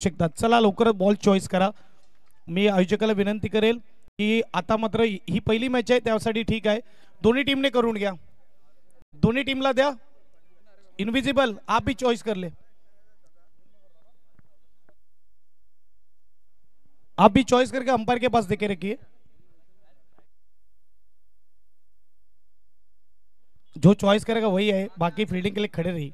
शकतात. चला लवकर बॉल चॉईस करा. मी आयोजकाला विनंती करेल की आता मात्र ही पहिली मॅच आहे त्यासाठी ठीक आहे, दोन्ही टीमने करून घ्या, दोन्ही टीमला द्या. इनविजिबल आप भी चॉइस कर ले, आप भी चॉइस करके अंपायर के पास देके रखिए. जो चॉइस करेगा वही है, बाकी फील्डिंग के लिए खड़े रहिए.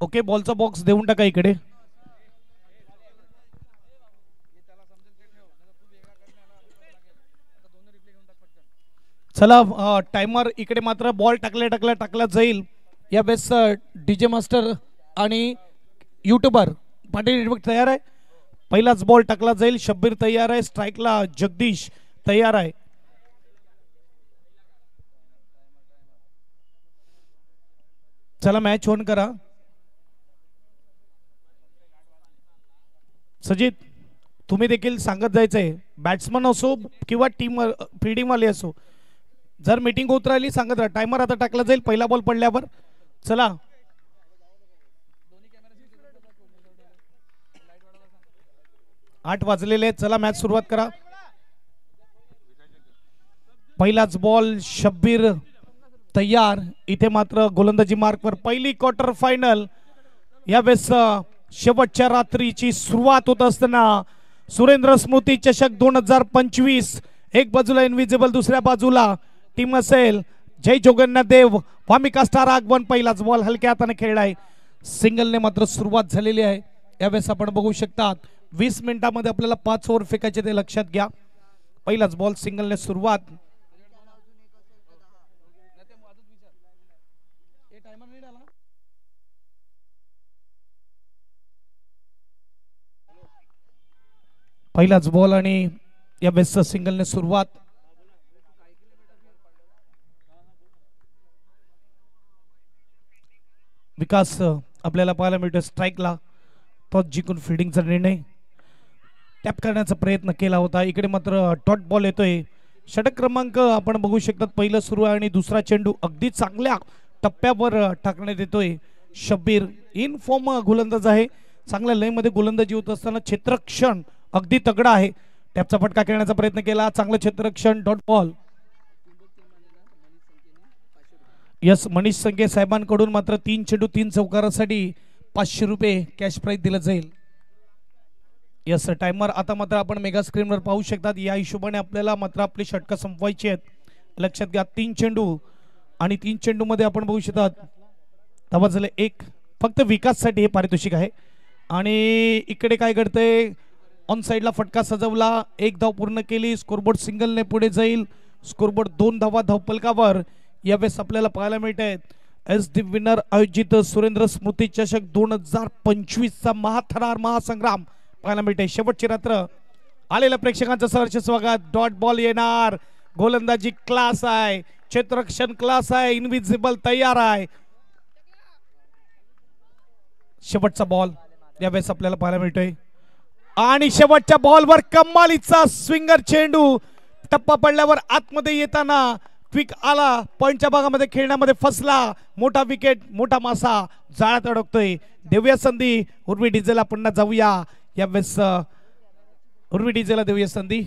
ओके, बॉलचा बॉक्स देऊन टाका इकडे. चला टाइमर इकडे मात्र बॉल टाकला जाईल. या वेळेस डीजे मास्टर आणि युट्यूबर पाटील नेटवर्क तयार आहे. पहिलाच बॉल टाकला जाईल. शब्बीर तयार आहे, स्ट्राइकला जगदीश तयार आहे. चला मॅच ऑन करा. सजित तुम्ही देखील सांगत जायचंय, बॅट्समन असो किंवा टीम फिल्डिंग वाले असो, जर मीटिंग होत राहिली सांगत राहा. टाइमर आता टाकला जाईल पहिला बॉल पडल्यावर. चला 8 वाजलेले. चला मॅच सुरुवात करा. पहिलाच बॉल शब्बीर तयार. इथे मात्र गोलंदाजी मार्कवर पहिली क्वार्टर फायनल. यावेळेस शेवटच्या रात्रीची सुरुवात होत असताना सुरेंद्र स्मृती चषक 2025. एक बाजूला इनविजिबल, दुसऱ्या बाजूला टीम असेल जय जोगन्नाथ देव, वामिका स्टार आगमन. पहिलाच बॉल हलक्या हाताने खेळलाय. सिंगलने मात्र सुरुवात झालेली आहे. यावेळेस आपण बघू शकतात 20 मिनिटांमध्ये आपल्याला 5 ओव्हर फेकायचे ते लक्षात घ्या. पहिलाच बॉल सिंगलने सुरुवात. पहिलाच बॉल आणि या वेळेस सिंगलने सुरुवात. विकास आपल्याला पाहायला मिळतो स्ट्राइकला. टॉस जिंकून फिल्डिंगचा निर्णय टॅप करण्याचा प्रयत्न केला होता. इकडे मात्र डॉट बॉल येतोय. षटक क्रमांक आपण बघू शकतात पहिलं सुरू आहे आणि दुसरा चेंडू अगदी चांगल्या टप्प्यावर टाकण्यात येतोय. शब्बीर इन फॉर्म गोलंदाज आहे. चांगल्या लयमध्ये गोलंदाजी होत असताना क्षेत्ररक्षण अगदी तगडा आहे. टॅपचा फटका खेळण्याचा प्रयत्न केला. चांगलं क्षेत्ररक्षण. Dot ball. यस, मनीष संघे साहेबांकडून मात्र 3 चेंडू 3 चौकारासाठी 500 रुपये कॅश प्राइज दिलं जाईल. यस, टाइमर आता मात्र आपण मेगा स्क्रीनवर पाहू शकतात. या हिशोबाने आपल्याला मात्र आपली षटकं संपवायची आहेत. लक्षात घ्या 3 चेंडू आणि 3 चेंडू मध्ये आपण बघू शकतात धावा झाले 1. फक्त विकाससाठी हे पारितोषिक आहे. आणि इकडे काय घडतंय, ऑन साइडला फटका सजवला, 1 धाव पूर्ण केली. स्कोरबोर्ड सिंगलने पुढे जाईल. स्कोरबोर्ड 2 धावा धावपलकावर. यावेळेस आपल्याला पाहायला मिळत आहेत एस दी विनर आयोजित सुरेंद्र स्मृती चषक 2025 चा महाथरार महासंग्राम पाहायला मिळते. शेवटची रात्र आलेल्या प्रेक्षकांचं सहर्ष स्वागत. डॉट बॉल येणार. गोलंदाजी क्लास आहे, क्षेत्ररक्षण क्लास आहे, इनविजिबल तयार आहे. शेवटचा बॉल यावेळेस आपल्याला पाहायला मिळतोय आणि शेवटच्या बॉलवर कमालीचा स्विंगर चेंडू. टप्पा पडल्यावर आतमध्ये येताना क्विक आला, पॉइंटच्या भागामध्ये खेळण्यामध्ये फसला. मोठा विकेट, मोठा मासा जाळ्यात अडकतोय. देऊया संधी उर्वी डीजेला. पुन्हा जाऊया यावेळेस उर्वी डीजेला देऊया संधी.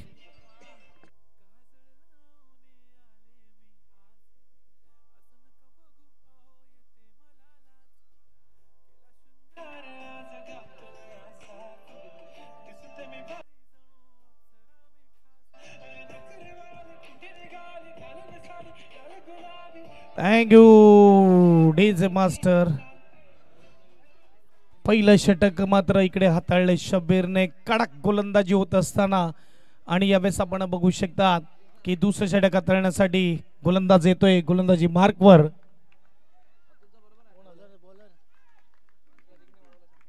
Thank you DJ master. पहिलं षटक मात्र इकडे हाताळले शब्बीरने. कडक गोलंदाजी होत असताना आणि यावेळेस आपण बघू शकतात की दुसरं षटक हाताळण्यासाठी गोलंदाज येतोय गोलंदाजी मार्कवर.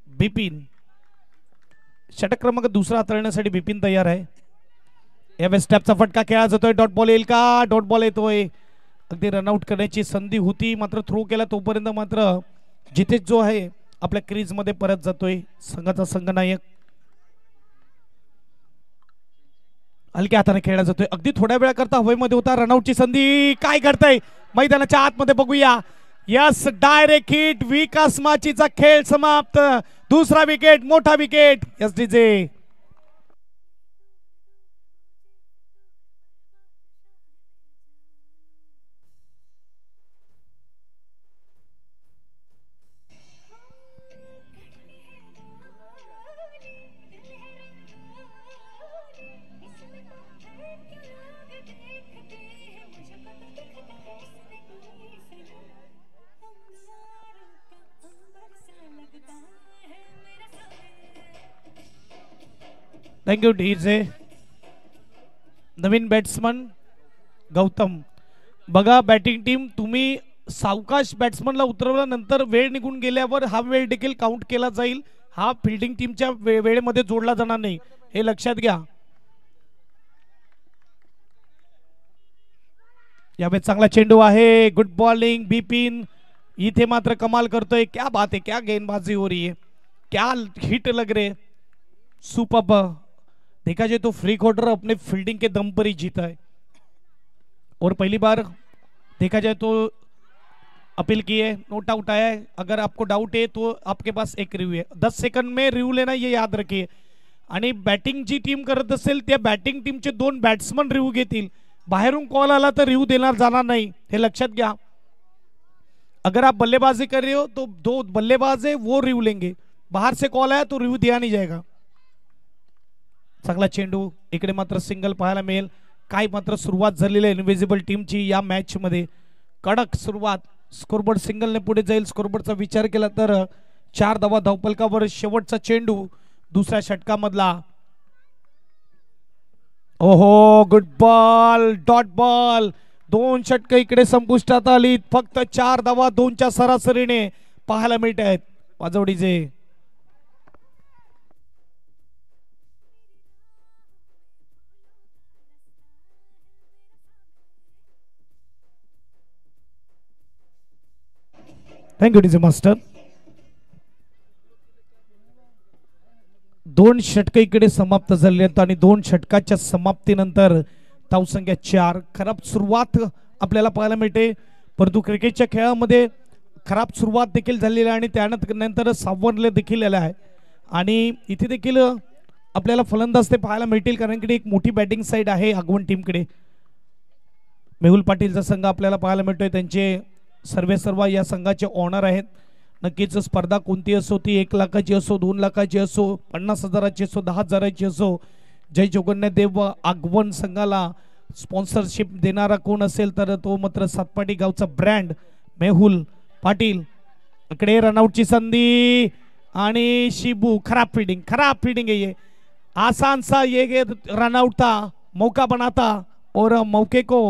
बिपिन षटक क्रमांक दुसरा हाताळण्यासाठी बिपिन तयार आहे. यावेळेस टॅपचा फटका खेळला जातोय. डॉट बॉल येईल का? डॉट बॉल येतोय. अगदी रनआउट करण्याची संधी होती मात्र थ्रो केला तोपर्यंत मात्र जिथे जो आहे आपल्या क्रीज मध्ये परत जातोय संघाचा संघनायक. हलक्या हाताने खेळला जातोय, अगदी थोड्या वेळा करता हवेमध्ये होता. रनआउटची संधी, काय घडतंय मैदानाच्या आतमध्ये बघूया. Yes, direct hit. विकास माचीचा खेळ समाप्त. दुसरा विकेट, मोठा wicket. Yes DJ. Thank you DJ. नवीन बॅट्समन गौतम. बघा बॅटिंग टीम, तुम्ही सावकाश बॅट्समनला उतरवल्यानंतर वेळ निघून गेल्यावर हा वेळ देखील काउंट केला जाईल. हा फिल्डिंग टीमच्या वेळेमध्ये जोडला जाणार नाही, हे लक्षात घ्या. यावेळी चांगला चेंडू आहे. Good bowling Bipin. इथे मात्र कमाल करतोय. क्या बात है, क्या गेंदबाजी हो रही है, क्या हिट लग रहे. सुपर. देखा जाए तो फ्री क्वार्टर अपने फील्डिंग के दम पर ही जीता है और पहली बार देखा जाए तो अपील की है, नोट आउट आया है. अगर आपको डाउट है तो आपके पास एक रिव्यू है, 10 सेकंड में रिव्यू लेना, ये याद रखिए. आणि बॅटिंग जी टीम करत असेल त्या बॅटिंग टीमचे 2 बॅट्समन रिव्यू घेतील. बाहेरून कॉल आला तर रिव्यू देणार जाणार नाही, हे लक्षात घ्या. अगर आप बल्लेबाजी कर रहे हो तो 2 बल्लेबाज है वो रिव्यू लेंगे. बाहर से कॉल आया तो रिव्यू दिया नहीं जाएगा. चांगला चेंडू. इकडे मात्र सिंगल पाहायला मिळेल. काय मात्र सुरुवात झालेली आहे इनविजिबल टीमची या मॅच मध्ये. कडक सुरुवात. स्कोरबोर्ड सिंगलने पुढे जाईल. स्कोरबोर्डचा विचार केला तर 4 धावा धावपलकावर. शेवटचा चेंडू दुसऱ्या षटकामधला. ओहो, गुड बॉल, डॉट बॉल. 2 षटक इकडे संपुष्टात आली. फक्त 4 धावा 2च्या सरासरीने पाहायला मिळत आहेत वाजवडीचे. Thank you DJ master. 2 षटक इकडे समाप्त झाले आहेत आणि 2 षटकाच्या समाप्तीनंतर धावसंख्या 4. खराब सुरुवात आपल्याला पाहायला मिळते, परंतु क्रिकेटच्या खेळामध्ये खराब सुरुवात देखील झालेली आहे आणि त्यानंतर सावरले देखील आले आहे. आणि इथे देखील आपल्याला फलंदाज ते पाहायला मिळतील, कारण की एक मोठी बॅटिंग साईड आहे आगवण टीमकडे. मेहुल पाटीलचा संघ आपल्याला पाहायला मिळतोय. त्यांचे सर्व या संघाचे ओनर आहेत. नक्कीच स्पर्धा कोणती असो, ती 1 लाखाची असो, 2 लाखाची असो, 50,000ची असो, 10,000ची असो, जय जगन्नाथ देव आगवण संघाला स्पॉन्सरशिप देणारा कोण असेल तर तो मात्र सातपाटी गावचा ब्रँड मेहुल पाटील. इकडे रनआउटची संधी आणि शिबू. खराब फील्डिंग है ये. आसान सा ये रनआउट था, मौका बना था और मौके को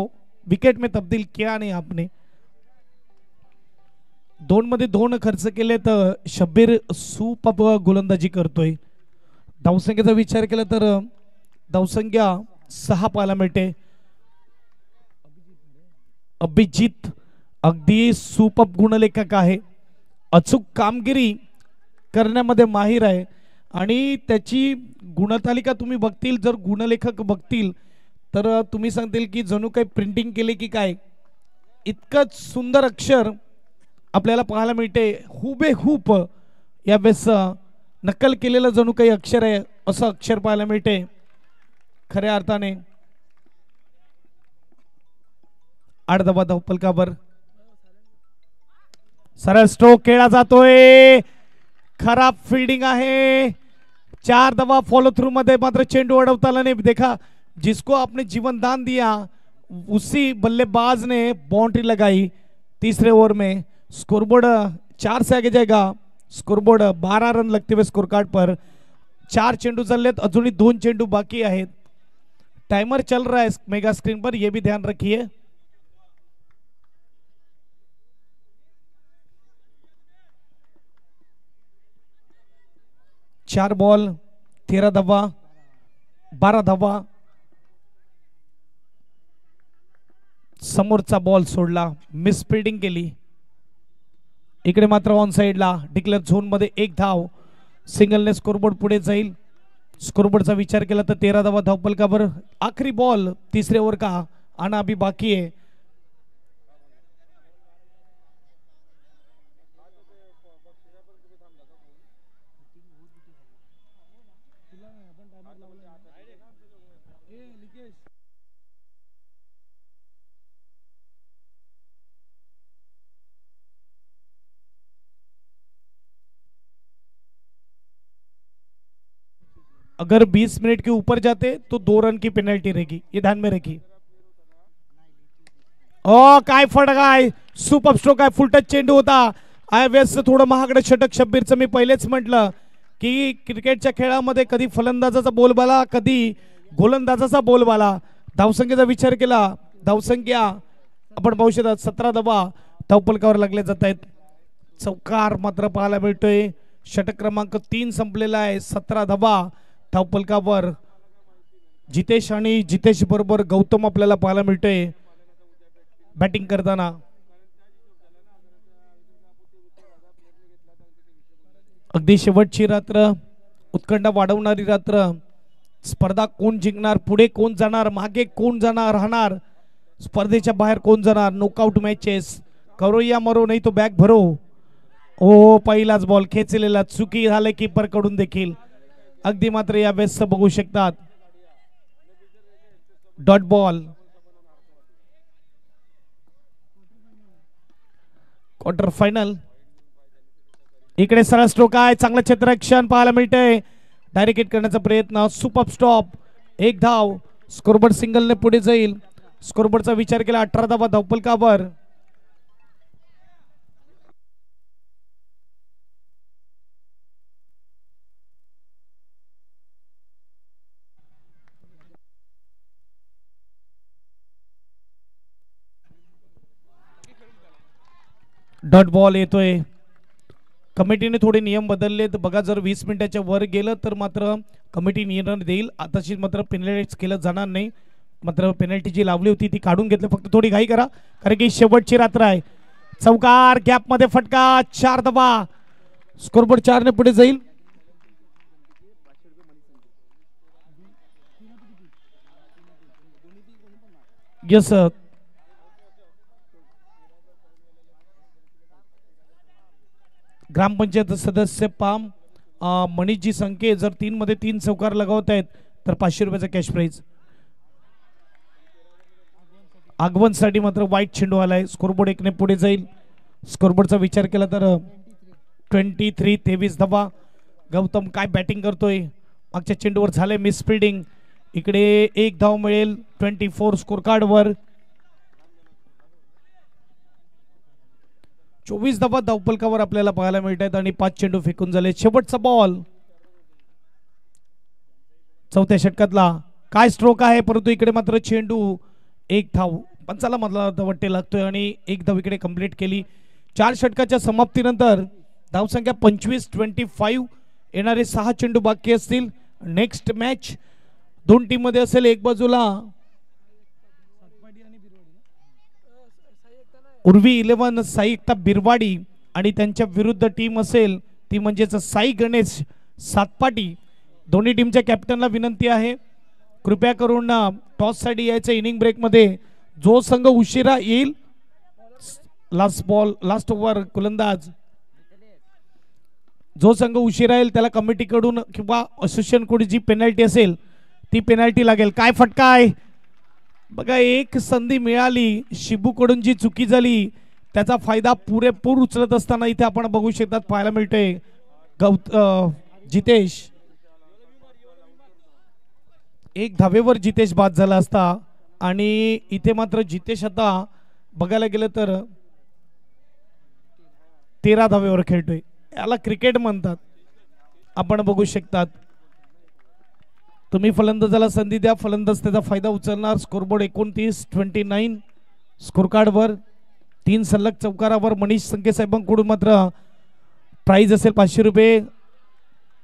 विकेट में तब्दील किया नहीं आपने. 2 मध्ये 2 खर्च केले तर शब्बीर सुपर गोलंदाजी करतोय. धावसंख्येचा विचार केला तर धावसंख्या 6 पाहायला मिळते. अभिजित अगदी सुपर गुणलेखक आहे. अचूक कामगिरी करण्यामध्ये माहिर आहे आणि त्याची गुणतालिका तुम्ही बघतील, जर गुणलेखक बघतील तर तुम्ही सांगतील की जणू काही प्रिंटिंग केले की काय. इतकंच सुंदर अक्षर आपल्याला पाहायला मिळते. हुबेहूब यावेळेस नक्कल केलेलं जणू काही अक्षर आहे असं अक्षर पाहायला मिळते खऱ्या अर्थाने. 8 धावा धावपलकावर. सरळ स्ट्रोक खेळला जातोय. खराब फील्डिंग आहे. 4 धावा फॉलो थ्रू मध्ये मात्र चेंडू अडवताना नाही. देखा, जिसको आपने जीवन दान दिया उसी बल्लेबाज ने बाउंड्री लगाई तीसरे ओवर में. स्कोरबोर्ड 4 से आगे जाएगा. स्कोरबोर्ड 12 रन लगते हुए स्कोर कार्ड पर. 4 चेंडू चललेत, अजूनही 2 चेंडू बाकी आहेत. टाइमर चल रहा है मेगा स्क्रीन पर, ये भी ध्यान रखिए. चार बॉल 13 धावा 12 धावा. समोरचा बॉल सोडला, मिस फील्डिंग केली. इकडे मात्र ऑन साइडला डिक्लेअर झोन मध्ये 1 धाव. सिंगलने स्कोरबोर्ड पुढे जाईल. स्कोरबोर्डचा विचार केला तर 13 धावा धावपलकावर. आखरी बॉल तिसरे ओव्हर का आना अभी बाकी आहे. अगर 20 मिनट के ऊपर जाते तो 2 रन की पेनल्टी रहेगी, ये ध्यान में रखिए. ओ काय फटका आहे, सुपर स्ट्रोक आहे, फुल टच चेंडू होता. वेस थोडं महागडं षटक. शब्बीरचं मी पहिलेच म्हटलं की क्रिकेटच्या खेळामध्ये कधी फलंदाजाचा बोलबाला कधी गोलंदाजाचा बोलबाला. धावसंख्येचा विचार केला, धावसंख्या आपण पाहू शकता 17 धावा धावपलकावर लागले जात आहेत. चौकार मात्र पाहायला मिळतोय. षटक क्रमांक 3 संपलेला आहे. 17 धावा धावपलकावर. जितेश आणि जितेश बरोबर गौतम आपल्याला पाहायला मिळतोय बॅटिंग करताना. अगदी शेवटची रात्र, उत्कंठा वाढवणारी रात्र. स्पर्धा कोण जिंकणार, पुढे कोण जाणार, मागे कोण जाणार राहणार, स्पर्धेच्या बाहेर कोण जाणार. नॉकआउट मॅचेस, करो या मरो नाही तो बॅग भरो. ओ पहिलाच बॉल खेचलेला, चुकी झाले कीपर कडून देखील. अगदी मात्र या वेळेस बघू शकतात डॉट बॉल. Quarter final. इकडे सरळ स्ट्रोक आहे, चांगलं क्षेत्ररक्षण पाहायला मिळतंय. डायरेक्ट हिट करण्याचा प्रयत्न, सुपर स्टॉप, एक धाव. स्कोरबोर्ड सिंगलने पुढे जाईल. स्कोरबोर्डचा विचार केला 18 धावा धावपलकावर. डॉट बॉल येतोय. कमिटीने थोडे नियम बदललेत बघा. जर 20 मिनिटाच्या वर गेलं तर मात्र कमिटी निर्णय देईल. आताशी मात्र पेनल्टी केलं जाणार नाही. मात्र पेनल्टी जी लावली होती ती काढून घेतली. फक्त थोडी घाई करा कारण की शेवटची रात्र आहे. चौकार, गॅप मध्ये फटका, 4 धावा. स्कोरबोर्ड 4 ने पुढे जाईल. यस ग्रामपंचायत सदस्य पाम मनीषजी संख्ये जर 3 मध्ये 3 चौकार लगावत आहेत तर 500 रुपयाचा कॅश प्राइज. आगवनसाठी मात्र वाईट चेंडू आलाय. स्कोरबोर्ड 1 ने पुढे जाईल. स्कोरबोर्डचा विचार केला तर 23 धावा. गौतम काय बॅटिंग करतोय. मागच्या चेंडूवर झाले मिस फील्डिंग. इकडे 1 धाव मिळेल 24 स्कोर कार्ड वर. 24 धावा धावपलकावर आपल्याला पाहायला मिळत आहेत आणि 5 चेंडू फेकून झाले. शेवटचा बॉल चौथ्या षटकातला. काय स्ट्रोक आहे परंतु इकडे मात्र चेंडू 1 धाव. पंचाला मधला वाटे लागतोय आणि 1 धाव इकडे कंप्लीट केली. 4 षटकाच्या समाप्तीनंतर धावसंख्या 25-25. येणारे 6 चेंडू बाकी असतील. नेक्स्ट मॅच 2 टीम मध्ये असेल. एक बाजूला उर्वी 11 साई एकता बिरवाडी आणि त्यांच्या विरुद्ध टीम असेल ती म्हणजेच साई गणेश सातपाटी. दोन्ही टीमच्या कॅप्टनला विनंती आहे कृपया करून टॉस साठी यायचं. इनिंग ब्रेक मध्ये जो संघ उशिरा येईल लास्ट बॉल लास्ट ओव्हर गोलंदाज जो संघ उशिरा येईल त्याला कमिटीकडून किंवा असोसिएशन कडून जी पेनल्टी असेल ती पेनल्टी लागेल. काय फटका आहे बघा. एक संधी मिळाली, शिबू कडून जी चुकी झाली त्याचा फायदा पुरेपूर उचलत असताना इथे आपण बघू शकतात पाहायला मिळते जितेश. 1 धावेवर जितेश बाद झाला असता आणि इथे मात्र जितेश आता बघायला गेलं तर 13 धावेवर खेळतोय. याला क्रिकेट म्हणतात. आपण बघू शकतात. तुम्ही फलंदाजाला संधी द्या, फलंदाज त्याचा फायदा उचलणार. स्कोरबोर्ड 29-29 स्कोर कार्ड वर. 3 सलग चौकारावर मनीष संके साहेबांकडून मात्र प्राइज असेल 500 रुपये.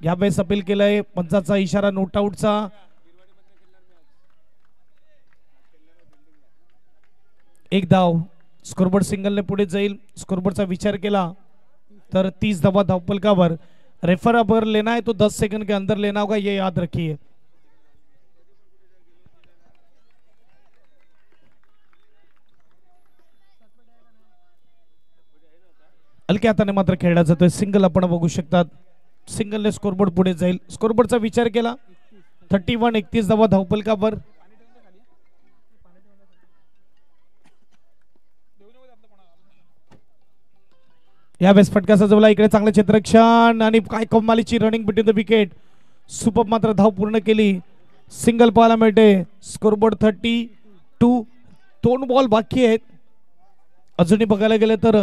यावेळेस अपील केलंय पंचाचा इशारा नोट आउटचा. एक धाव. स्कोरबोर्ड सिंगलने पुढे जाईल. स्कोरबोर्डचा विचार केला तर 30 धावा धावपलकावर. रेफर अगर लेना है तो 10 सेकंड के अंदर लेना होगा, ये याद रखिए। हलक्या हाताने मात्र खेळला जातोय। सिंगल आपण बघू शकतात, सिंगलने स्कोरबोर्ड पुढे जाईल। स्कोरबोर्डचा विचार केला 31-31 धावा धावपलकावर। यावेळेस फटका सजवला, इकडे चांगलं क्षेत्ररक्षण आणि काय कमालीची running between the wicket. Super मात्र धाव पूर्ण केली, सिंगल पाहायला मिळते। स्कोरबोर्ड 32, 2 बॉल बाकी आहेत अजूनही बघायला गेले तर।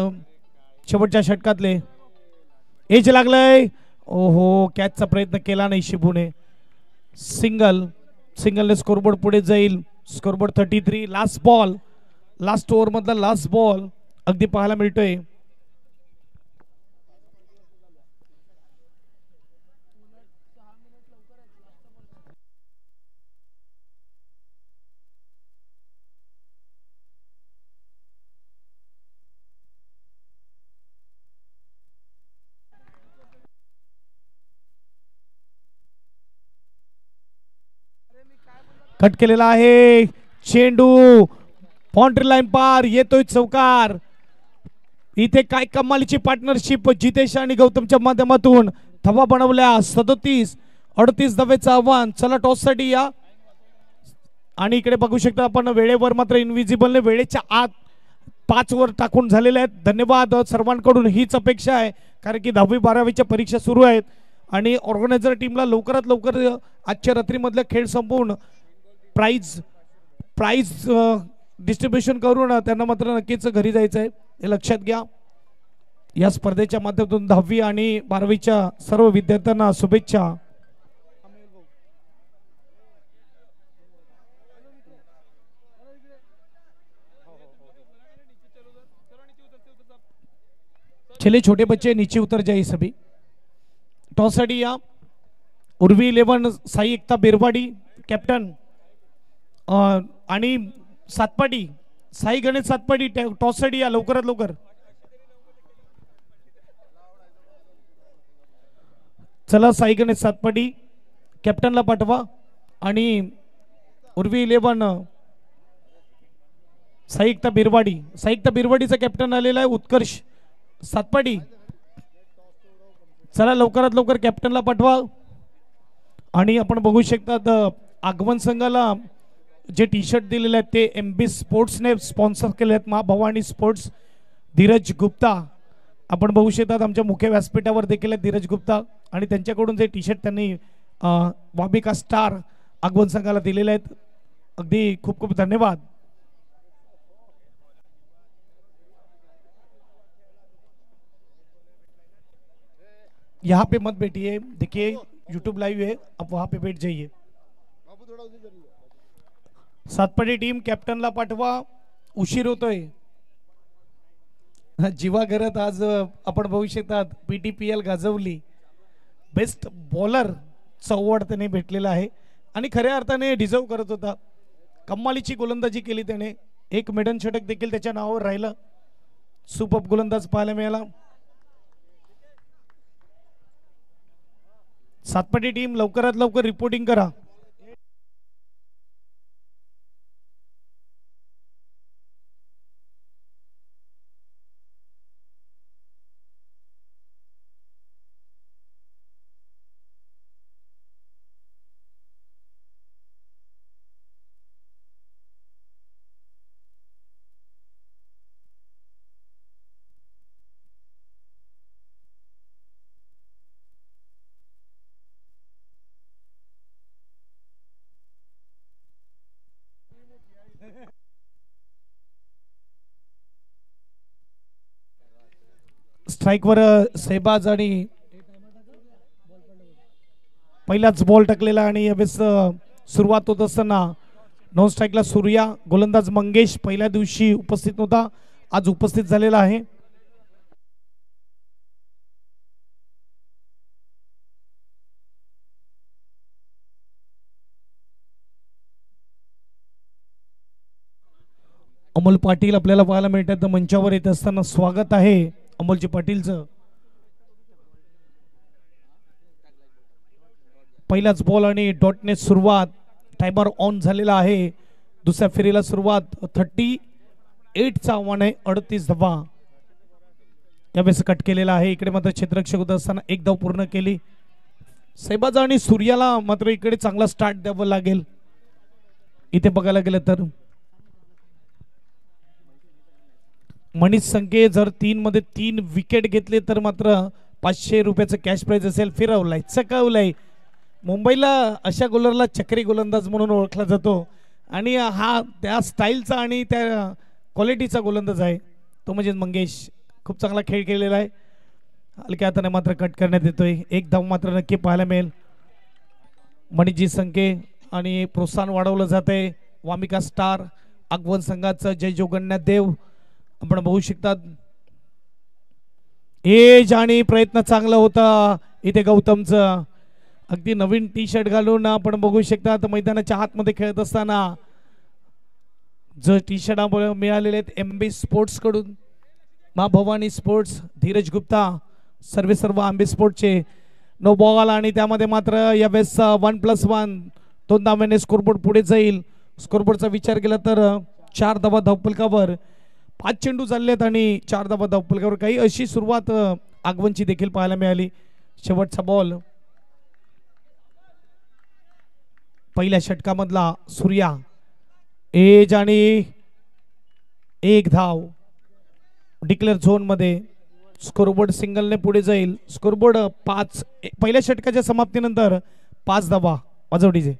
शेवटच्या षटकातले एज लागलंय, ओहो कॅचचा प्रयत्न केला नाही शिबूने। सिंगलने स्कोरबोर्ड पुढे जाईल। Scoreboard 33, last ball, last over मधला लास्ट बॉल अगदी पाहायला मिळतोय। कट केलेला आहे चेंडू, बाउंड्री लाईन पार, येतोय चौकार। इथे काय कमालीची पार्टनरशिप जितेश आणि गौतमच्या माध्यमातून धावा बनवल्या। 37-38 धावेचं आव्हान। चला टॉस साठी या, आणि इकडे बघू शकता आपण वेळेवर मात्र इनविजिबलने वेळेच्या आत 5 वर टाकून झालेले आहेत। धन्यवाद सर्वांकडून, हीच अपेक्षा आहे कारण की 10वी-12वीच्या परीक्षा सुरू आहेत आणि ऑर्गनायझर टीमला लवकरात लवकर आजच्या रात्रीमधले खेळ संपवून प्राइज डिस्ट्रीब्युशन करून त्यांना मात्र नक्कीच घरी जायचं आहे, हे लक्षात घ्या। या स्पर्धेच्या माध्यमातून 10वी आणि 12वीच्या सर्व विद्यार्थ्यांना शुभेच्छा। चले छोटे बच्चे नीचे उतर जाइए सभी। टॉस साठी या, उर्वी 11 साई एकता बिरवाडी कॅप्टन आणि सातपाडी साई गणेश सातपाडी टॉस साठी या लवकरात लवकर। चला साई गणेश सातपाडी कॅप्टनला पाठवा, आणि उर्वी 11 साई एकता बिरवाडीचा कॅप्टन आलेला आहे उत्कर्ष सातपाडी। चला लवकरात लवकर कॅप्टनला पाठवा। आणि आपण बघू शकतात आगमन संघाला जे टी शर्ट दिलेले आहेत ते MB स्पोर्ट्सने स्पॉन्सर केले आहेत, माँ भवानी स्पोर्ट्स धीरज गुप्ता। आपण बघू शकतात आमच्या मुख्य व्यासपीठावर देखील धीरज गुप्ता, आणि त्यांच्याकडून जे टी शर्ट त्यांनी वाबिका स्टार आगमन संघाला दिलेले आहेत, अगदी खूप खूप धन्यवाद। यहाँ पे मत बैठिए, देखिए यूट्यूब लाइव है, आप वहां पे बैठ जाइए। सातपाडी टीम कॅप्टनला पाठवा, उशीर होतोय। जीवा घरात आज आपण बघू शकतात PTPL गाजवली, बेस्ट बॉलर अवॉर्ड त्याने भेटलेला आहे आणि खऱ्या अर्थाने डिझर्व करत होता। कमालीची गोलंदाजी केली त्याने, एक मेडन षटक देखील त्याच्या नावावर राहिलं। सुपर गोलंदाज पाहायला मिळाला। सातपाडी टीम लवकरात लवकर रिपोर्टिंग करा। स्ट्राइक वर सेबाज आणि पहिलाच बॉल टाकलेला, आणि यावेळेस सुरुवात होत असताना नॉन स्ट्राइकला सूर्या, गोलंदाज मंगेश पहिल्या दिवशी उपस्थित नव्हता, आज उपस्थित झालेला आहे। अमोल पाटील आपल्याला पाहायला मिळतात, मंचावर येत असताना स्वागत आहे अमोलजी पाटीलचं। पहिलाच बॉल आणि डॉटने सुरुवात. टायमर ऑन झालेला आहे. दुसऱ्या फेरीला सुरुवात. 38चा आव्हान आहे. 38 धावा यावेळेस कट केलेला आहे. इकडे मात्र क्षेत्ररक्षक होत असताना एक धाव पूर्ण केली. सैबाजा आणि सूर्याला मात्र इकडे चांगला स्टार्ट द्यावं लागेल. इथे बघायला गेलं तर मनीष संके जर 3 मध्ये 3 विकेट घेतले तर मात्र 500 रुपयाचं कॅश प्राइज असेल. फिरवलाय, चकवलाय. मुंबईला अशा गोलरला चक्री गोलंदाज म्हणून ओळखला जातो आणि हा त्या स्टाईलचा आणि त्या क्वालिटीचा गोलंदाज आहे तो म्हणजे मंगेश. खूप चांगला खेळ केलेला आहे. हलक्या हाताने मात्र कट करण्यात येतोय. एक धाव मात्र नक्की पाहायला मिळेल. मणिजी संके आणि प्रोत्साहन वाढवलं जाते. वामिका स्टार आगवण संघाचं जय जोगन्नाथ देव आपण बघू शकतात. एज आणि प्रयत्न चांगला होता इथे गौतमचं. अगदी नवीन टी शर्ट घालून आपण बघू शकतात मैदानाच्या आतमध्ये खेळत असताना जो टी शर्ट मिळालेले आहेत MB स्पोर्ट्स कडून, माँ भवानी स्पोर्ट्स, धीरज गुप्ता, सर्व आंबे स्पोर्टचे. नो बॉल आणि त्यामध्ये मात्र यावेळेस 1+1 2 धावांनी स्कोरबोर्ड पुढे जाईल. स्कोरबोर्डचा विचार केला तर 4 धावा धावफलकावर. 5 चेंडू चाललेत आणि 4 धावा धावफलकावर. काही अशी सुरुवात आगवनची देखील पाहायला मिळाली. शेवटचा बॉल पहिल्या षटकामधला सूर्या. एज आणि एक धाव डिक्लेअर झोन मध्ये. स्कोरबोर्ड सिंगलने पुढे जाईल. स्कोरबोर्ड 5 पहिल्या षटकाच्या समाप्तीनंतर 5 धावा वाजवडीचे.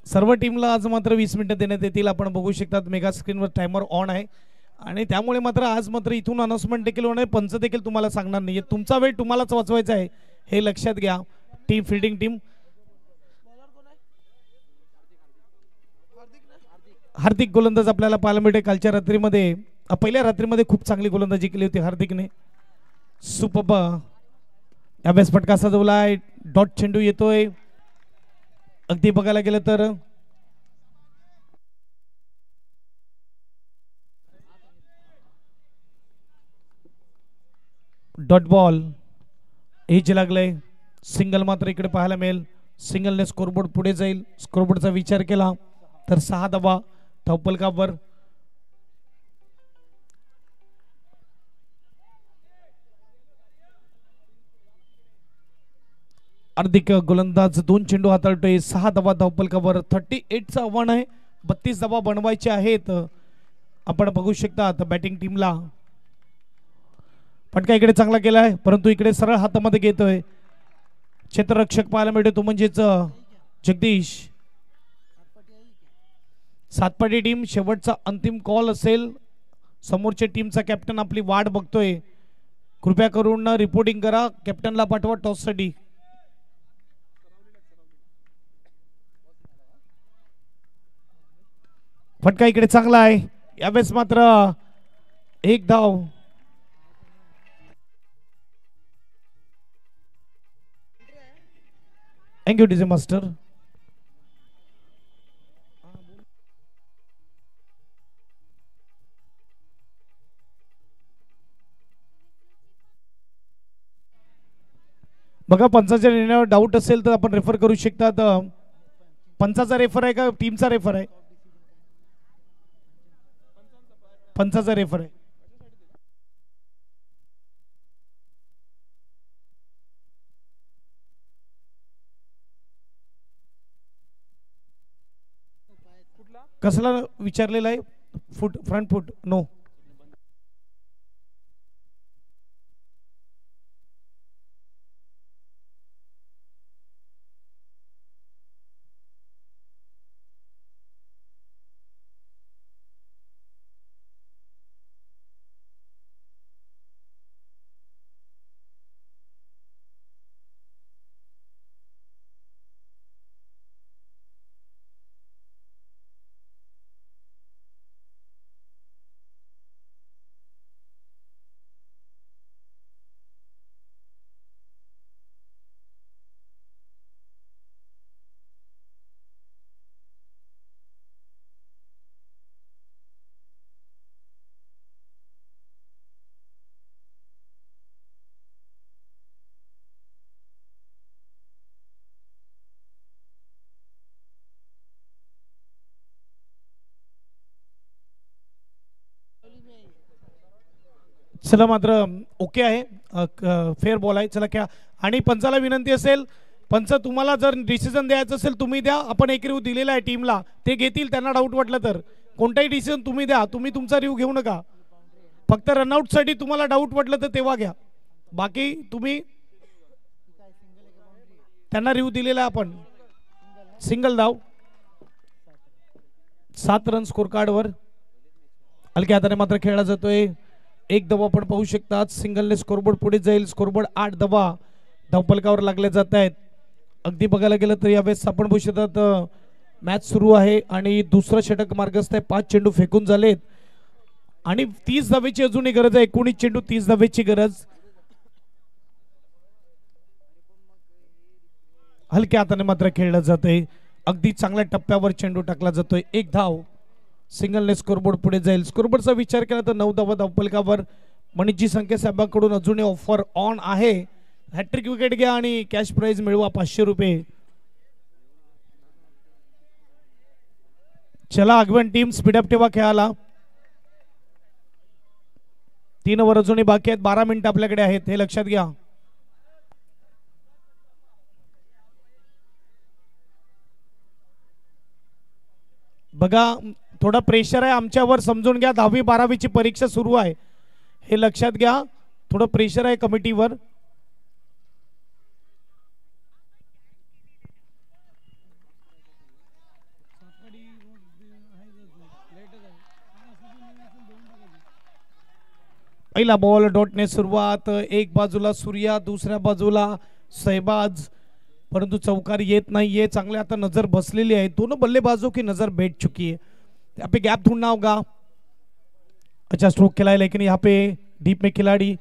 सर्व टीमला आज मात्र 20 मिनिटं देण्यात येतील. आपण बघू शकतात मेगा स्क्रीनवर टायमर ऑन आहे आणि त्यामुळे मात्र आज मात्र इथून अनाउन्समेंट देखील होणार आहे. पंच देखील तुम्हाला सांगणार नाही. तुमचा वेळ तुम्हालाच वाचवायचा आहे हे लक्षात घ्या. टीम फिल्डिंग टीम हार्दिक गोलंदाज आपल्याला पाहायला मिळते. कालच्या रात्रीमध्ये पहिल्या रात्रीमध्ये खूप चांगली गोलंदाजी केली होती हार्दिकने. सुपर यावेळेस फटका सजवलाय. डॉट चेंडू येतोय. अगदी बघायला गेलं तर डॉट बॉल एज लागलंय. सिंगल मात्र इकडे पाहायला मिळेल. सिंगलने स्कोरबोर्ड पुढे जाईल. स्कोरबोर्डचा विचार केला तर 6 धावा धावफलकावर. हार्दिक गोलंदाज 2 चेंडू हाताळतोय. 6 धावा धावफलकावर. 38चं आव्हान आहे. 32 धावा बनवायचे आहेत. आपण बघू शकता बॅटिंग टीमला. फटका इकडे चांगला केलाय परंतु इकडे सरळ हातामध्ये घेतोय. क्षेत्ररक्षक पाहायला मिळतो तो म्हणजेच जगदीश. सातपाटी टीम शेवटचा अंतिम कॉल असेल. समोरच्या टीमचा कॅप्टन आपली वाट बघतोय. कृपया करून रिपोर्टिंग करा. कॅप्टनला पाठवा टॉस साठी. फटका इकडे चांगला आहे. यावेळेस मात्र एक धाव. Thank you DJ master. बघा पंचाच्या निर्णयावर डाऊट असेल तर आपण रेफर करू शकतात. पंचाचा रेफर आहे का टीमचा रेफर आहे? पंचाचा रेफर आहे. कसला विचारलेला आहे? Foot front foot no. चला मात्र ओके आहे, फेअर बॉल आहे. चला क्या आणि पंचाला विनंती असेल, पंच तुम्हाला जर डिसिजन द्यायचं असेल तुम्ही द्या. आपण एक रिव्ह्यू दिलेला आहे टीमला, ते घेतील. त्यांना डाऊट वाटलं तर कोणताही डिसिजन तुम्ही द्या, तुम्ही तुमचा रिव्ह्यू घेऊ नका. फक्त रनआउटसाठी तुम्हाला डाऊट वाटलं तर तेव्हा घ्या, बाकी तुम्ही त्यांना रिव्ह्यू दिलेला आपण. सिंगल धाव, 7 रन स्कोर कार्डवर. हलक्या हाताने मात्र खेळला जातोय. एक धाव आपण पाहू शकता. सिंगलने स्कोरबोर्ड पुढे जाईल. स्कोरबोर्ड 8 धावा धावफलकावर लागले जात आहेत. अगदी बघायला गेलं तर यावेळेस आपण पाहू शकतात मॅच सुरू आहे आणि दुसरं षटक मार्गस्थ आहे. 5 चेंडू फेकून झालेत आणि 30 धावेची अजूनही गरज आहे. 19 चेंडू 30 धावेची गरज. हलक्या हाताने मात्र खेळलं जातंय. अगदी चांगल्या टप्प्यावर चेंडू टाकला जातोय. एक धाव. सिंगलने स्कोरबोर्ड पुढे जाईल. स्कोरबोर्डचा विचार केला तर 9 धावा धावफलकावर. मनीषजी संख्या साहेबांकडून अजूनही ऑफर ऑन आहे. हॅट्रिक विकेट घ्या आणि कॅश प्राइज मिळवा 500 रुपये. चला आगवण टीम स्पीडअप ठेवा खेळाला. 3 ओव्हर अजूनही बाकी आहेत. 12 मिनिटं आपल्याकडे आहेत, हे लक्षात घ्या. बघा थोडा प्रेशर आहे आमच्यावर, समजून घ्या. 10वी 12वीची परीक्षा सुरू आहे, हे लक्षात घ्या. थोडं प्रेशर आहे कमिटीवर. पहिला बॉल डॉटने सुरुवात. एक बाजूला सूर्या, दुसऱ्या बाजूला सहबाज, परंतु चौकार येत नाहीये. चांगले आता नजर बसलेली आहे. दोनों बल्लेबाजों की नजर बैठ चुकी है. यहाँ पे गैप ढूंढना होगा. अच्छा स्ट्रोक खिलाया लेकिन यहाँ पे डीप में खिलाड़ी.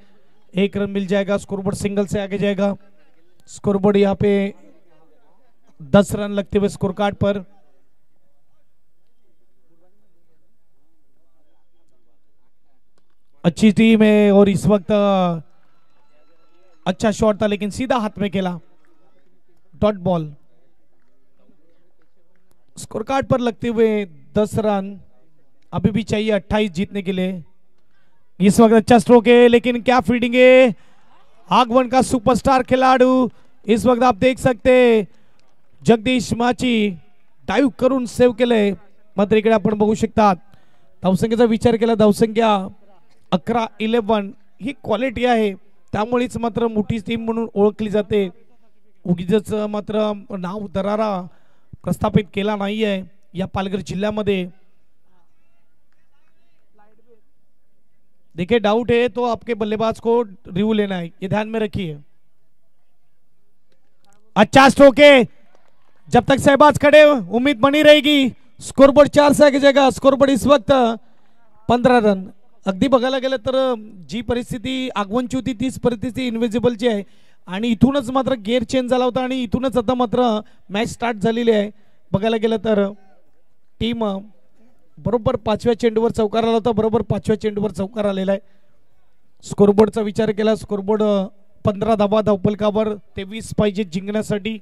1 रन मिल जाएगा. स्कोरबोर्ड सिंगल से आगे जाएगा. स्कोरबोर्ड यहाँ पे 10 रन लगते हुए स्कोर कार्ड पर. अच्छी टीम है और इस वक्त अच्छा शॉट था लेकिन सीधा हाथ में खेला. Dot ball. स्कोर कार्ड पर लगते हुए 10 रन. अभी भी चाहिए 28 जीतने के लिए. इस वक्त अच्छा स्ट्रोक है लेकिन क्या फील्डिंग है. आगवन का सुपरस्टार खिलाड़ू. इस वक्त आप देख सकते जगदीश माची डाईव्ह करून सेव्ह केलंय. मात्र इकडे आपण बघू शकता धावसंख्येचा विचार केला. धावसंख्या 11-11 ही क्वालिटी आहे, त्यामुळेच मात्र मोठी टीम म्हणून ओळखली जाते. उगीच मात्र नाव दरारा प्रस्थापित केला नाहीये या पालघर जिल्ह्यामध्ये. देखिए डाउट है तो आपके बल्लेबाज को रिव्यू लेना है, ये ध्यान में रखिए. अच्छा स्ट्रोक है. जब तक सहबाज खड़े उम्मीद बनी रहेगी. स्कोरबोर्ड 4 से आगे जाएगा. स्कोरबोर्ड इस वक्त 15 रन. अगदी बघायला गेलं तर जी परिस्थिती आगवनची होती तीच परिस्थिती इनविजिबलची आहे आणि इथूनच मात्र गेअर चेंज झाला होता आणि इथूनच आता मात्र मॅच स्टार्ट झालेली आहे. बघायला गेलं तर टीम बरोबर 5व्या चेंडूवर चौकार आला होता. बरोबर 5व्या चेंडूवर चौकार आलेला आहे. स्कोरबोर्डचा विचार केला. स्कोरबोर्ड 15 धावा धावफलकावर. 23 पाहिजे जिंकण्यासाठी.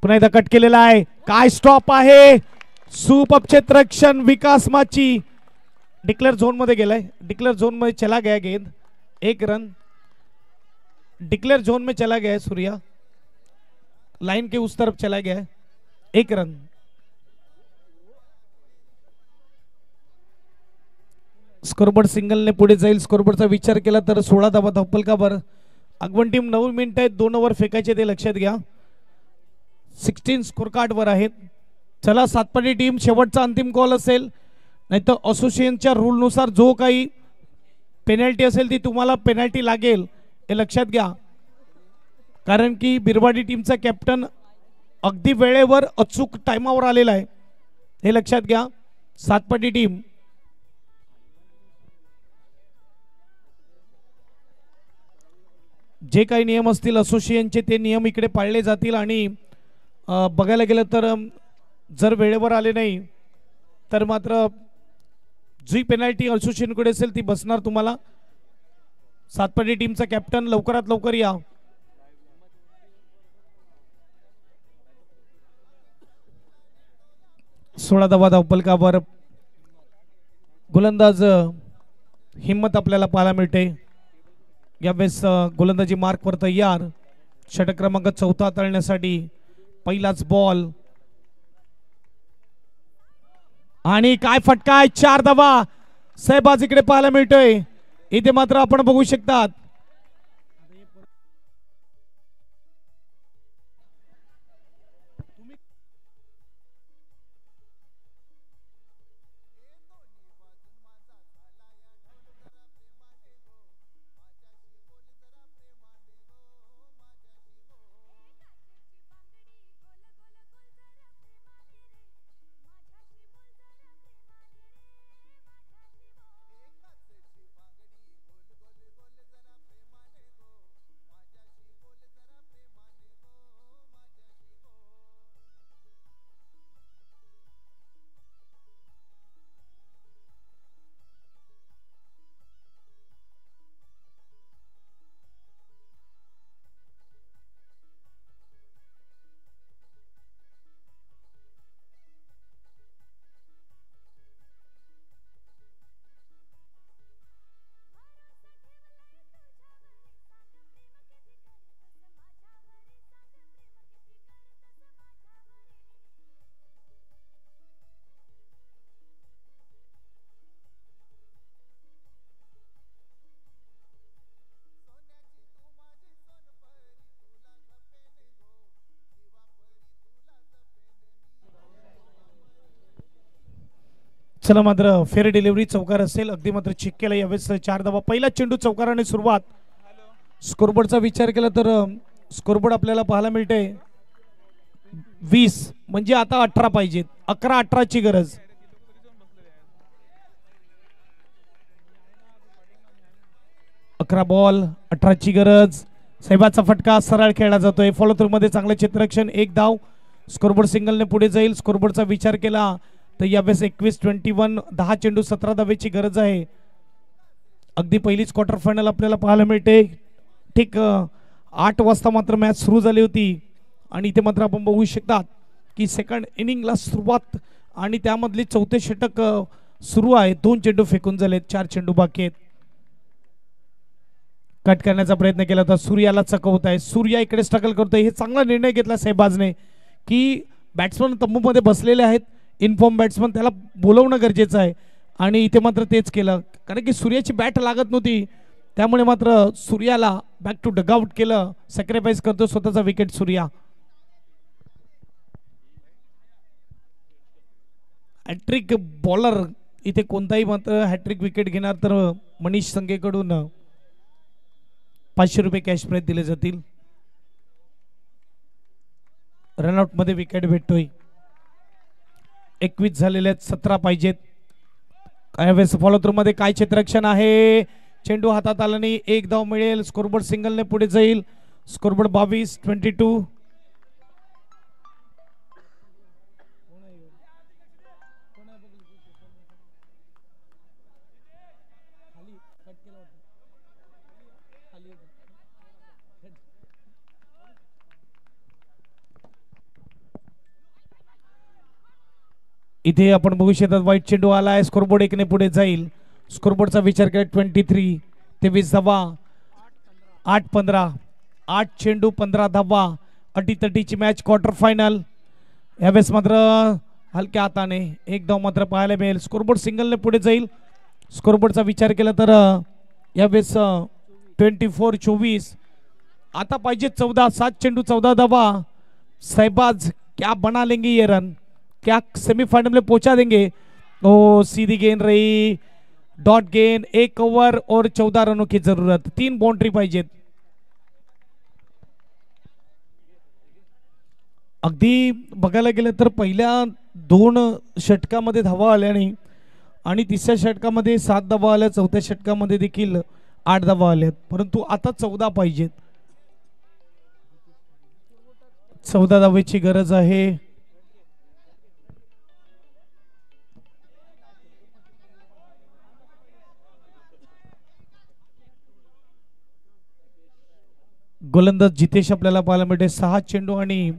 पुन्हा एकदा कट केलेला आहे. काय स्टॉप आहे. सुपर क्षेत्ररक्षण विकास माची डिक्लेअर झोन मध्ये गेलाय. डिक्लेअर झोन मध्ये चला गया गेंद. 1 रन. डिक्लेअर झोन में चला गया है सूर्या. लाइन के उस तरफ चला गया है. 1 रन. स्कोरबोर्ड सिंगलने पुढे जाईल. स्कोरबोर्डचा विचार केला तर 16 धावा धावफलकावर. आगवण टीम 9 मिनिटं आहेत. 2 ओव्हर फेकायचे ते लक्षात घ्या. 16 स्कोर कार्ड वर आहेत. चला सातपाटी टीम शेवटचा अंतिम कॉल असेल, नाहीतर असोसिएशनच्या रूल नुसार जो काही पेनल्टी असेल ती तुम्हाला पेनल्टी लागेल, हे लक्षात घ्या. कारण की बिरवाडी टीमचा कॅप्टन अगदी वेळेवर अचूक टाइमावर आलेला आहे, हे लक्षात घ्या. सातपाटी टीम जे काही नियम असतील असोसिएशनचे ते नियम इकडे पाळले जातील. आणि बघायला गेलं तर जर वेळेवर आले नाही तर मात्र जी पेनल्टी असोसिएशनकडे असेल ती बसणार तुम्हाला. सातपाटी टीमचा कॅप्टन लवकरात लवकर या. सोळा धावा धावफलकावर. गोलंदाज हिम्मत आपल्याला पाहायला मिळते. यावेळेस गोलंदाजी मार्कवर तयार. षटक क्रमांक 4 हाताळण्यासाठी पहिलाच बॉल आणि काय फटका आहे. 4 धावा सहबाज इकडे पाहायला मिळतोय. इथे मात्र आपण बघू शकतात चला मात्र फेअर डिलिव्हरी चौकार असेल. अगदी मात्र चेक केलं यावेळेस 4 धावा. पहिला चेंडू चौकाराने सुरुवात. स्कोरबोर्डचा विचार केला तर स्कोरबोर्ड आपल्याला पाहायला मिळते 20 म्हणजे आता 18 पाहिजेत. 11-18 ची गरज. अकरा बॉल 18 ची गरज. सहबाजचा फटका सरळ खेळला जातोय. फॉलो थ्रू मध्ये चांगलं क्षेत्ररक्षण. 1 धाव. स्कोरबोर्ड सिंगलने पुढे जाईल. स्कोरबोर्डचा विचार केला तर यावेळेस 21-21 10 चेंडू 17 धावेची गरज आहे. अगदी पहिलीच क्वार्टर फायनल आपल्याला पाहायला मिळते. ठीक 8 वाजता मात्र मॅच सुरू झाली होती आणि इथे मात्र आपण बघू शकतात की सेकंड इनिंगला सुरुवात आणि त्यामधली चौथे षटक सुरू आहे. 2 चेंडू फेकून झालेत. 4 चेंडू बाकी आहेत. कट करण्याचा प्रयत्न केला तर सूर्याला चकवत आहे. सूर्या इकडे स्ट्रगल करतोय. हे चांगला निर्णय घेतला सहबाजने की बॅट्समन तंबूमध्ये बसलेले आहेत. इनफॉर्म बॅट्समन त्याला बोलवणं गरजेचं आहे आणि इथे मात्र तेच केलं कारण की सूर्याची बॅट लागत नव्हती. त्यामुळे मात्र सूर्याला बॅक टू डगआउट केलं. सॅक्रिफाईस करतो स्वतःचा विकेट सूर्या. हॅट्रिक बॉलर इथे कोणताही मात्र हॅट्रिक विकेट घेणार तर मनीष संघेकडून 500 रुपये कॅश प्राइज दिले जातील. रनआउट मध्ये विकेट भेटतोय. 21 झालेले आहेत. 17 पाहिजेत. काय वेळेस फॉलो थ्रू मध्ये काय क्षेत्ररक्षण आहे. चेंडू हातात आला नाही. 1 धाव मिळेल. स्कोरबोर्ड सिंगलने पुढे जाईल. स्कोरबोर्ड 22-22. इथे आपण बघू शकतात वाईट चेंडू आलाय. स्कोरबोर्ड 1 ने पुढे जाईल. स्कोरबोर्डचा विचार केला 23 23 धावा. 8-15 8 चेंडू 15 धावा. अटीतटीची मॅच क्वार्टर फायनल. यावेळेस मात्र हलक्या हाताने 1 धाव मात्र पाहायला मिळेल. स्कोरबोर्ड सिंगलने पुढे जाईल. स्कोरबोर्डचा विचार केला तर यावेळेस 24-24 आता पाहिजे 14. 7 चेंडू 14 धावा. सहबाज क्या बना लेंगे ये रन. क्या सेमीफाइनल में पहुंचा देंगे. ओ सीधी गेंद रही. डॉट गेंद. 1 ओवर और 14 रनों की जरूरत. 3 बाउंड्री पाहिजेत. अगदी बघायला गेलं तर पहिल्या 2 षटकामध्ये धावा आल्या नाही आणि तिसऱ्या षटकामध्ये 7 धावा आल्या. चौथ्या षटकामध्ये देखील 8 धावा आल्यात. परंतु आता 14 पाहिजेत. 14 धावेची गरज आहे. गोलंदाज जितेश आपल्याला पाहायला मिळते. 6 चेंडू आणि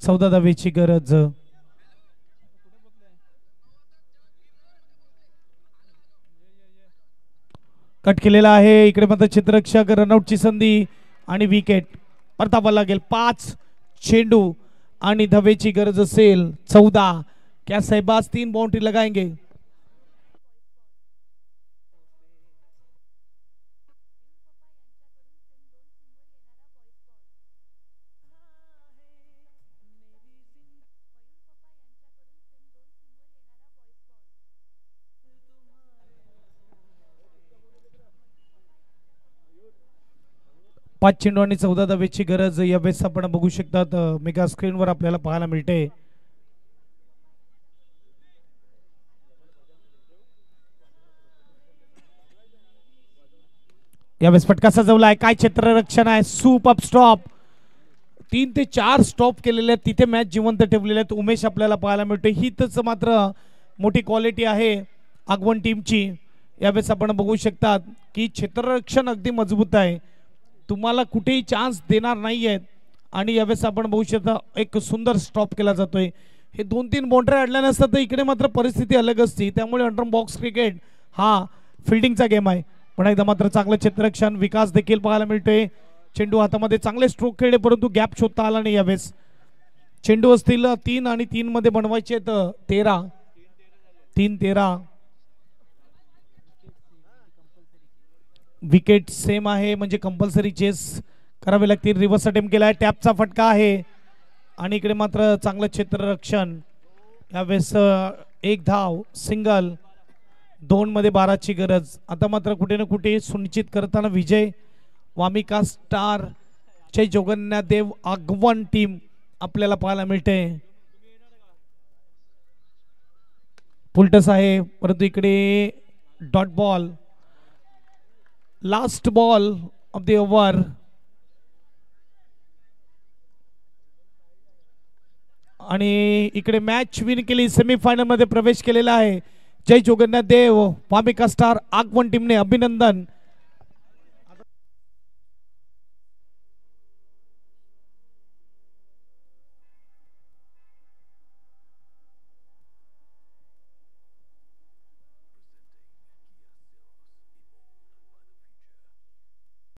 14 धावेची गरज. कट केलेला आहे. इकडे मात्र क्षेत्ररक्षक रनआउटची संधी आणि विकेट परतावा लागेल. 5 चेंडू आणि धावेची गरज असेल 14. क्या साहेबाज 3 बाउंड्री लगाएंगे. पाच चेंडू आणि 14 धावेची गरज यावेळेस आपण बघू शकतात मेगा स्क्रीनवर आपल्याला पाहायला मिळते. यावेळेस फटका सजवला आहे. काय क्षेत्ररक्षण आहे. सूप अप स्टॉप 3 ते 4 स्टॉप केलेले आहेत. तिथे मॅच जिवंत ठेवलेले आहेत. उमेश आपल्याला पाहायला मिळतो. हीच मात्र मोठी क्वालिटी आहे आगवण टीमची. यावेळेस आपण बघू शकतात की क्षेत्ररक्षण अगदी मजबूत आहे. तुम्हाला कुठेही चान्स देणार नाही आहेत. आणि यावेळेस आपण बघू शकता एक सुंदर स्टॉप केला जातोय. हे 2-3 बाउंड्री अडल्या नसतात तर इकडे मात्र परिस्थिती अलग असती. त्यामुळे अंडर बॉक्स क्रिकेट हा फिल्डिंगचा गेम आहे. पण एकदा मात्र चांगलं क्षेत्ररक्षण विकास देखील पाहायला मिळतोय. चेंडू हातामध्ये चांगले स्ट्रोक खेळले परंतु गॅप शोधता आला नाही. यावेळेस चेंडू असतील 3 आणि 3 मध्ये बनवायचे 13. 3-13 विकेट सेम आहे म्हणजे कंपल्सरी चेस करावे लागतील. रिव्हर्स अटेम्प्ट केला आहे. टॅपचा फटका आहे आणि इकडे मात्र चांगलं क्षेत्ररक्षण. यावेळेस 1 धाव सिंगल. 2 मध्ये 12ची गरज. आता मात्र कुठे ना कुठे सुनिश्चित करताना विजय वामिका स्टार जय जोगन्नाथ देव आगवण टीम आपल्याला पाहायला मिळते. फुलटस आहे परंतु इकडे dot ball. Last ball of the over. आणि इकडे मॅच विन केली. सेमीफायनल मध्ये प्रवेश केलेला आहे जय जोगन्नाथ देव वामिका स्टार आगवण टीमने. अभिनंदन.